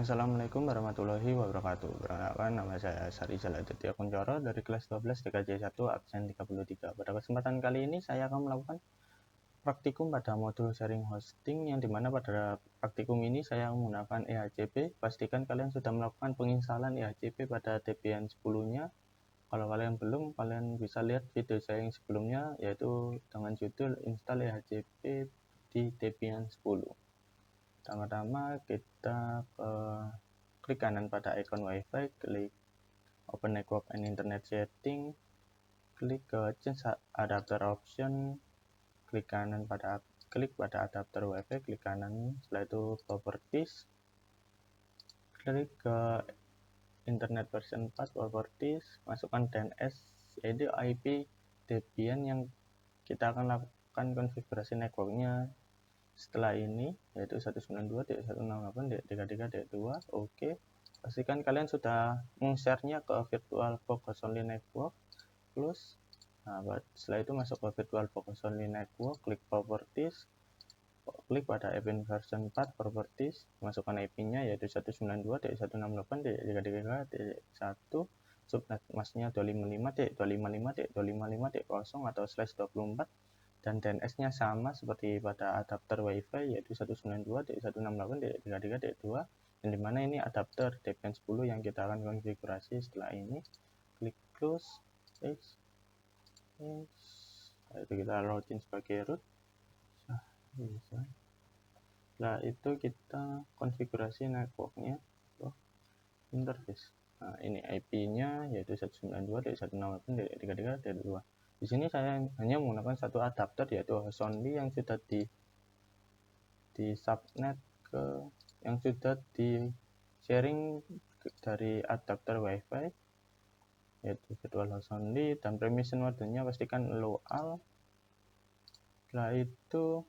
Assalamualaikum warahmatullahi wabarakatuh. Perkenalkan, nama saya Sarijal Aditya Kuncoro dari kelas 12 DKJ 1 absen 33. Pada kesempatan kali ini saya akan melakukan praktikum pada modul sharing hosting, yang dimana pada praktikum ini saya menggunakan EHCP. Pastikan kalian sudah melakukan penginstalan EHCP pada Debian 10-nya. Kalau kalian belum, kalian bisa lihat video saya yang sebelumnya, yaitu dengan judul install EHCP di Debian 10. Pertama-tama kita klik kanan pada icon WiFi, klik Open Network and Internet Setting, klik ke Change Adapter Option, klik pada adapter WiFi, klik kanan, setelah itu Properties, klik ke Internet Version 4 Properties, masukkan DNS, yaitu IP Debian yang kita akan lakukan konfigurasi networknya setelah ini, yaitu 192.168.33.2. Oke, pastikan kalian sudah meng-share-nya ke VirtualBox Only Network. Close. Setelah itu masuk ke VirtualBox Only Network, klik Properties, klik pada event version 4 Properties, masukkan IP-nya yaitu 192.168.33.1, subnet masknya 255.255.255.0 atau /24, dan DNS-nya sama seperti pada adapter WiFi yaitu 192.168.33.2, yang dimana ini adapter Debian 10 yang kita akan konfigurasi setelah ini. Klik close, itu kita login sebagai root. Setelah itu kita konfigurasi networknya, interface. Nah, ini IP-nya yaitu 192.168.33.2. Di sini saya hanya menggunakan satu adapter yaitu host only yang sudah di subnet ke yang sudah di sharing dari adapter WiFi yaitu virtual host only, dan permission mode-nya pastikan local. Setelah itu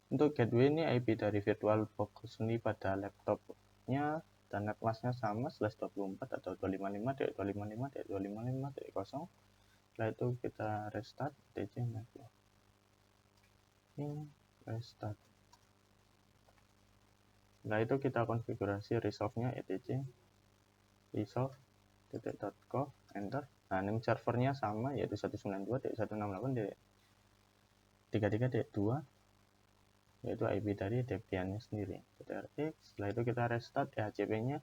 untuk gateway ini IP dari VirtualBox only pada laptopnya, dan netmasknya sama /24 atau 255.255.255.0. Setelah itu kita restart etc network. Restart. Setelah itu kita konfigurasi resolve-nya etc resolve.conf, enter. Nah, name servernya sama yaitu 192.168.33.2, yaitu IP dari Debian-nya sendiri. Setelah itu kita restart EHCP-nya,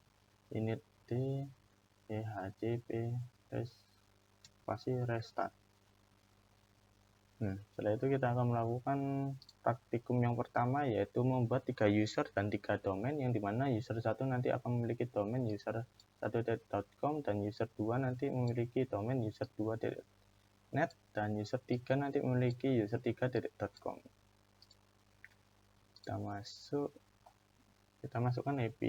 init d EHCP restart. Setelah itu kita akan melakukan praktikum yang pertama, yaitu membuat 3 user dan 3 domain, yang dimana user 1 nanti akan memiliki domain user1.com, dan user 2 nanti memiliki domain user2.net, dan user 3 nanti memiliki user3.com. Kita masukkan IP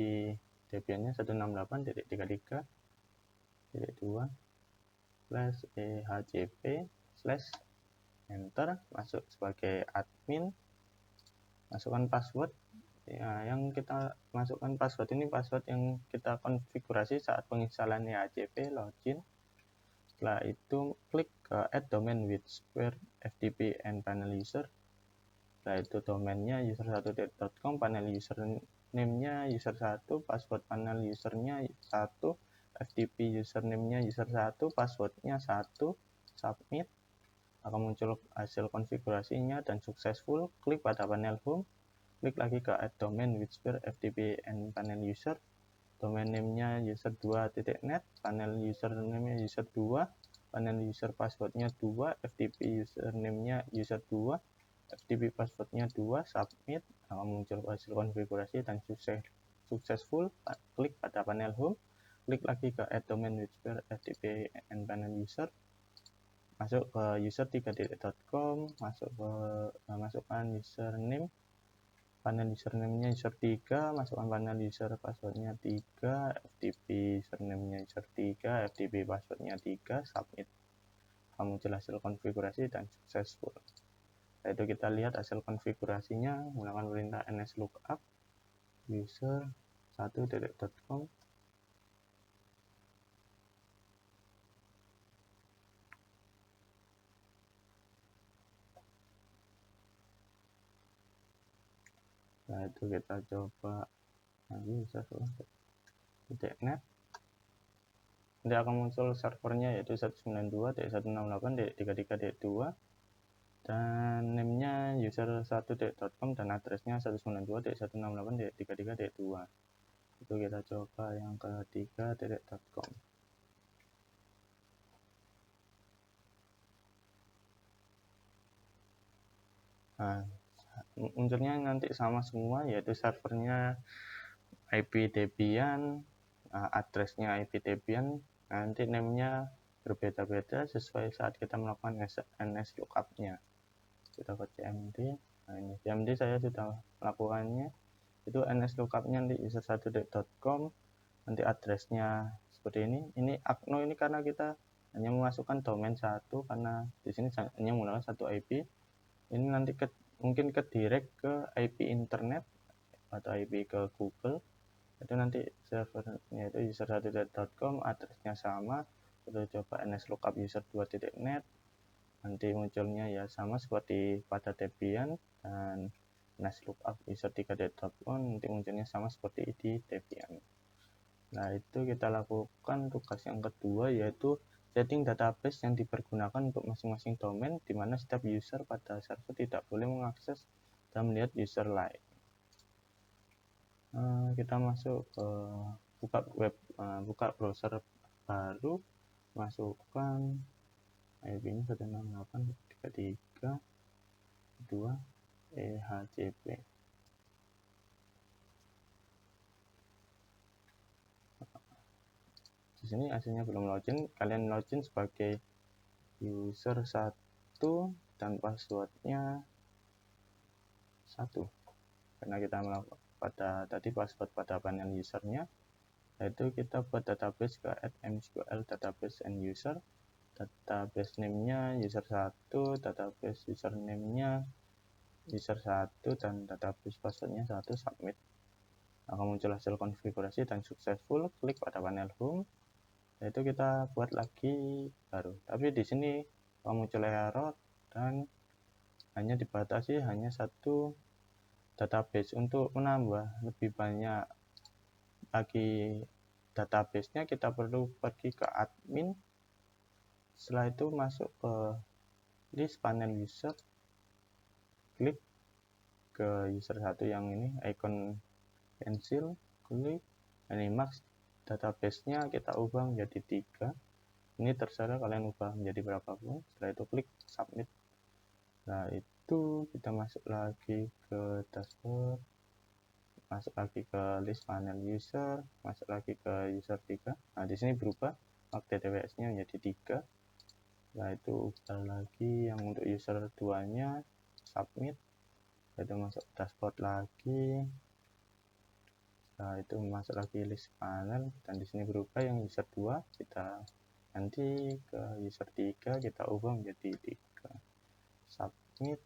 Debian-nya 168.33.2/ehcp/enter, masuk sebagai admin, masukkan password. Yang kita masukkan password ini password yang kita konfigurasi saat penginstalan EHCP, login. Setelah itu klik ke add domain with square FTP and panel user. Setelah itu domainnya user1.com, panel username-nya user1, password panel usernya 1, FTP username-nya user1, passwordnya 1, submit. Akan muncul hasil konfigurasinya dan successful. Klik pada panel home, klik lagi ke add domain with square FTP and panel user, domain name-nya user2.net, panel username-nya user2, panel user passwordnya 2, FTP username-nya user2, FTP passwordnya 2, submit. Akan muncul hasil konfigurasi dan successful. Klik pada panel home, klik lagi ke add domain with square FTP and panel user, masuk ke user3.com, masukkan username, panel username-nya user3, masukkan panel user passwordnya 3, FTP username-nya user3, FTP passwordnya 3, submit. Akan muncul hasil konfigurasi dan successful. Setelah itu kita lihat hasil konfigurasinya menggunakan perintah nslookup user1.com. Nah, itu kita coba nanti user.net, nanti akan muncul servernya yaitu 192.168.33.2 dan namenya user1.com dan addressnya 192.168.33.2. Itu kita coba yang ketiga .com. Nah, munculnya nanti sama semua yaitu servernya IP Debian, addressnya IP Debian, nanti namenya berbeda-beda sesuai saat kita melakukan NS lookup-nya. Kita ke CMD. Nah, ini CMD saya sudah melakukannya. Itu NS lookup-nya nanti user1.com, nanti addressnya seperti ini. Ini Agno ini karena kita hanya memasukkan domain satu karena di sini hanya menggunakan satu IP. Ini nanti mungkin ke direct ke IP internet atau IP ke Google. Itu nanti servernya itu user1.com, addressnya sama. Kita coba ns lookup user2.net, nanti munculnya ya sama seperti pada Debian, dan ns lookup user3.com nanti munculnya sama seperti di Debian. Nah, itu kita lakukan tugas yang kedua yaitu setting database yang dipergunakan untuk masing-masing domain, di mana setiap user pada server tidak boleh mengakses dan melihat user lain. Kita masuk ke buka browser baru, masukkan IP-nya 168.33.2 EHCP. Di sini hasilnya belum login, kalian login sebagai user 1 dan passwordnya 1 karena kita melakukan tadi password pada panel usernya, yaitu kita buat database ke @msql database and user, database name-nya user1, database username-nya user1 dan database password-nya 1, submit. Akan muncul hasil konfigurasi dan successful, klik pada panel home. Yaitu kita buat lagi baru. Tapi di sini muncul error dan hanya dibatasi hanya satu database. Untuk menambah lebih banyak lagi database-nya, kita perlu pergi ke admin. Setelah itu masuk ke list panel user, klik ke user 1 yang ini icon pensil, klik ini max database-nya kita ubah menjadi 3. Ini terserah kalian ubah menjadi berapapun. Setelah itu klik submit. Nah, itu kita masuk lagi ke dashboard, masuk lagi ke list panel user, masuk lagi ke user 3. Nah, di sini berubah DTWS-nya menjadi 3. Nah, itu ubah lagi yang untuk user 2-nya, submit. Itu masuk dashboard lagi. Nah, itu masuk lagi list panel dan di sini berubah yang user 2 kita nanti ke user 3 kita ubah menjadi 3. Submit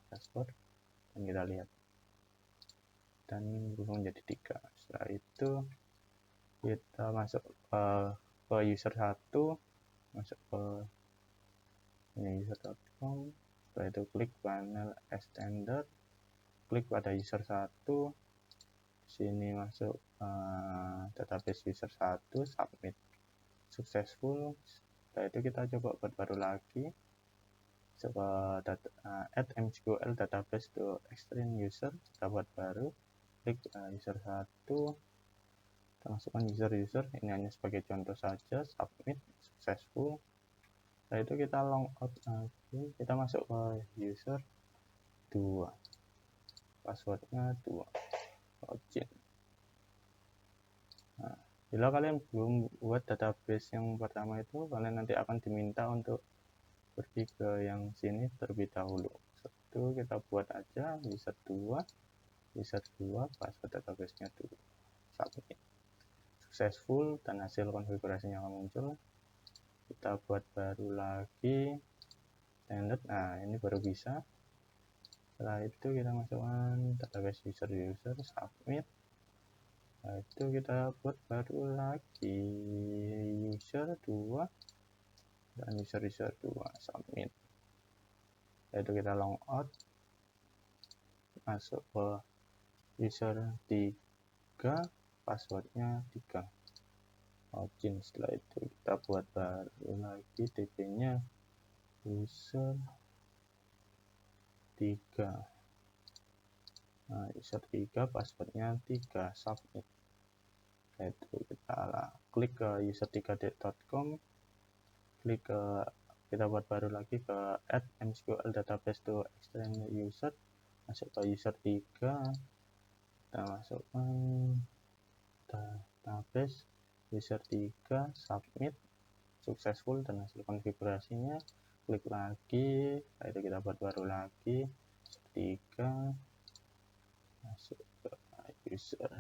dashboard dan kita lihat dan berubah menjadi 3. Setelah itu kita masuk ke user 1, masuk ke ini user.com. Setelah itu klik panel extender, klik pada user 1, sini masuk database user 1, submit successful. Setelah itu kita coba buat baru lagi, coba add msql database to external user, kita buat baru, klik user 1, kita masukkan user ini hanya sebagai contoh saja, submit successful. Setelah itu kita logout lagi, kita masuk ke user 2, passwordnya 2, login. Nah, bila kalian belum buat database yang pertama itu, kalian nanti akan diminta untuk pergi ke yang sini terlebih dahulu. Satu kita buat aja user 2, password database-nya 2, submit successful dan hasil konfigurasinya akan muncul. Kita buat baru lagi standard. Nah, ini baru bisa. Setelah itu kita masukkan database user, submit. Nah, itu kita buat baru lagi user 2 dan user 2, submit. Yaitu kita logout, masuk ke user 3, passwordnya 3, login. Setelah itu kita buat baru lagi dp nya user 3. Nah, user 3 passwordnya 3, submit. Itu kita klik ke user3.com, klik ke kita buat baru lagi ke add MySQL database to extend user, masuk ke user 3, kita masukkan database user 3, submit, successful, dan hasil konfigurasinya. Klik lagi, itu kita buat baru lagi user 3, masuk ke user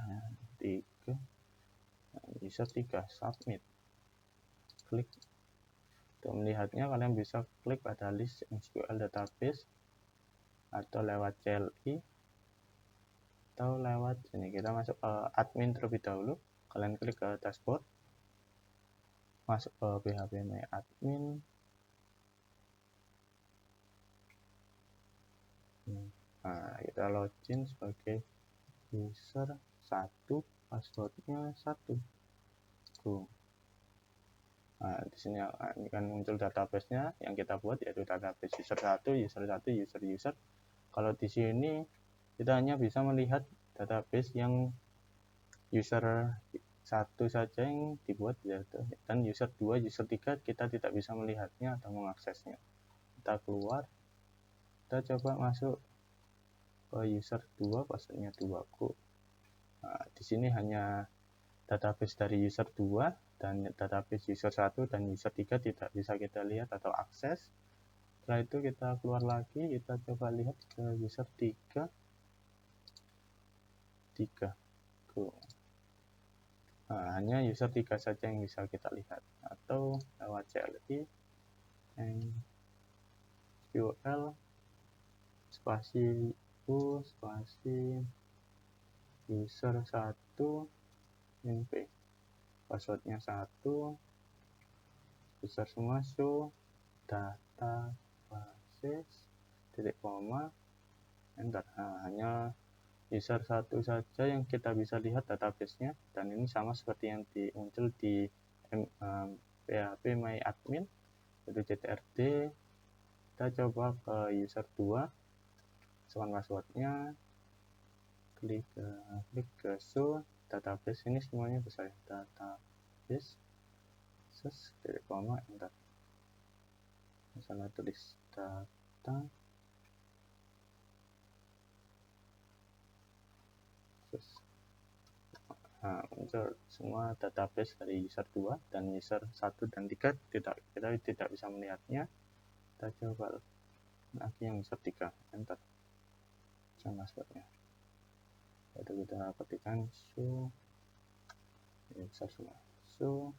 3, user 3, submit, klik. Untuk melihatnya kalian bisa klik pada list MySQL database atau lewat CLI atau lewat sini. Kita masuk ke admin terlebih dahulu, kalian klik ke dashboard, masuk ke PHP My Admin. Nah, kita login sebagai user 1, passwordnya 1. Tuh. Nah, di sini akan muncul database-nya yang kita buat, yaitu database user 1, user 1, user. Kalau di sini kita hanya bisa melihat database yang user 1 saja yang dibuat, yaitu, dan user 2, user 3 kita tidak bisa melihatnya atau mengaksesnya. Kita keluar, kita coba masuk ke user 2, passwordnya 2. Nah, di sini hanya database dari user 2 dan database user 1 dan user 3 tidak bisa kita lihat atau akses. Setelah itu kita keluar lagi, kita coba lihat ke user 3. Nah, hanya user 3 saja yang bisa kita lihat, atau lewat CLI MySQL spasi U spasi user 1 mp, passwordnya 1, user semua, show database titik koma, enter. Nah, hanya user 1 saja yang kita bisa lihat database-nya, dan ini sama seperti yang muncul di PHP My Admin, yaitu CTRD. Kita coba ke user 2, masukkan passwordnya, klik ke show database. Ini semuanya besar, database titik koma, enter. Misalnya tulis data Nah, muncul semua database dari user 2 dan user 1 dan 3 kita tidak bisa melihatnya. Kita coba lagi yang user 3, enter, sama passwordnya. Lalu kita ketikkan show user semua, show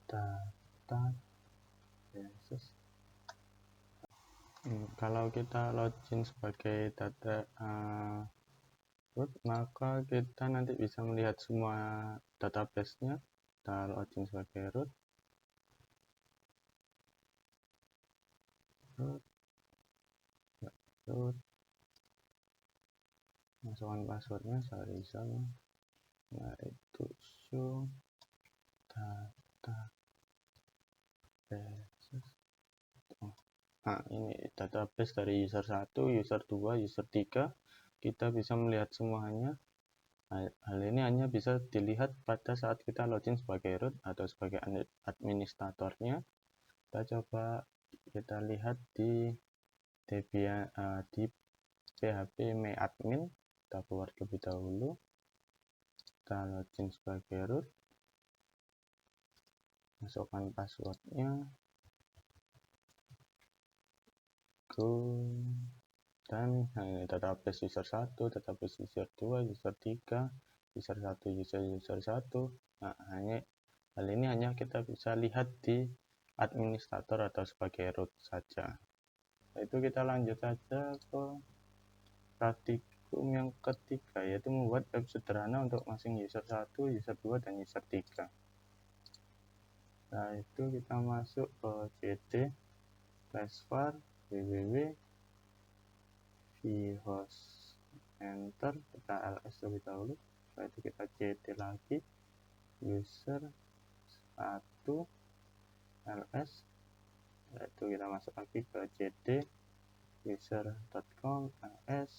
data basis. Kalau kita login sebagai data root, maka kita nanti bisa melihat semua database-nya. Kita login sebagai root, masukkan passwordnya sama, nah itu show data basis. Nah, ini database dari user 1, user 2, user 3, kita bisa melihat semuanya. Nah, hal ini hanya bisa dilihat pada saat kita login sebagai root atau sebagai administratornya. Kita coba kita lihat di PHP My Admin. Kita keluar terlebih dahulu, kita login sebagai root, masukkan passwordnya, dan database user 1, database user 2, user 3, user 1, user 1. Nah, hal ini hanya kita bisa lihat di administrator atau sebagai root saja. Itu kita lanjut saja ke praktikum yang ketiga, yaitu membuat web sederhana untuk masing user 1, user 2, dan user 3. Nah, itu kita masuk ke cd/var www vhost enter, kita ls terlebih dahulu, setelah itu kita cd lagi user 1 ls, yaitu kita masuk lagi ke cd user.com ls,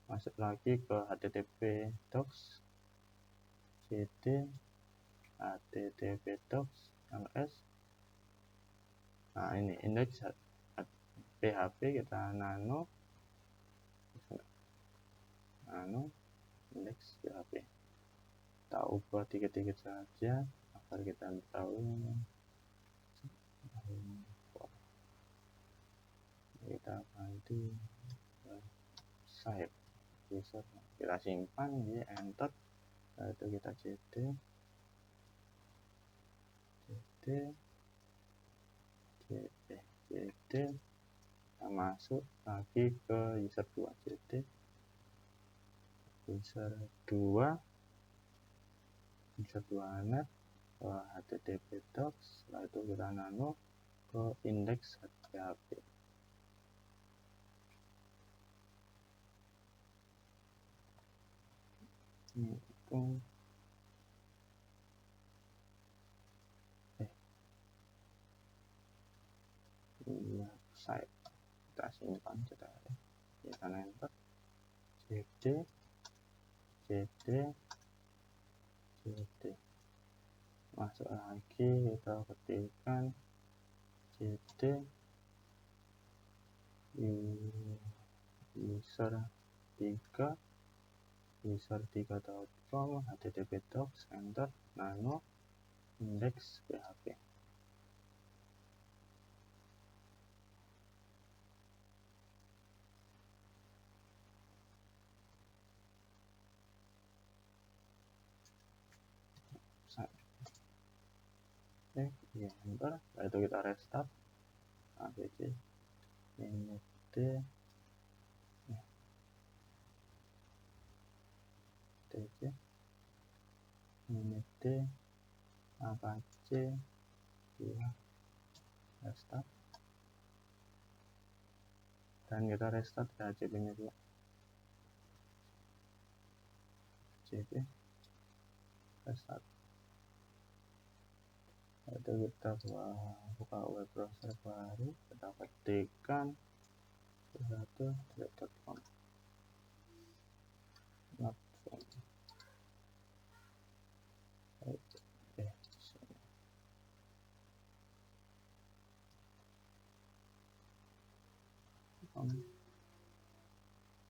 masuk lagi ke http docs cd http docs ls. Nah ini index php, kita nano index php, kita ubah dikit-dikit saja agar kita tahu. Kita ganti save user, kita simpan di enter, lalu kita cd kita masuk lagi ke user 2 cd user 2 net ke http docs, setelah itu kita nano ke index php. Itu site, kita simpan kita enter cd masuk lagi, kita ketikkan cd user3.com http docs, enter, nano index php. Oke, enter, setelah itu kita restart abc init apache 2 restart, dan kita restart PHP nya dulu, cp restart. Itu kita buka web browser baru, kita ketikkan satu.com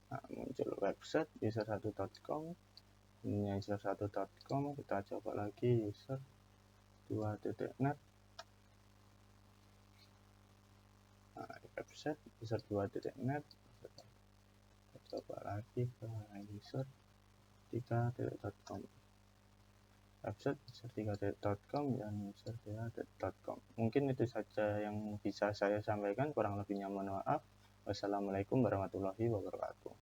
nah, muncul website user1.com, ini user1.com, kita coba lagi user2.net. nah, website user2.net, kita coba lagi ke user3.com, website user3.com dan user3.com. Mungkin itu saja yang bisa saya sampaikan, kurang lebihnya mohon maaf. Wassalamualaikum warahmatullahi wabarakatuh.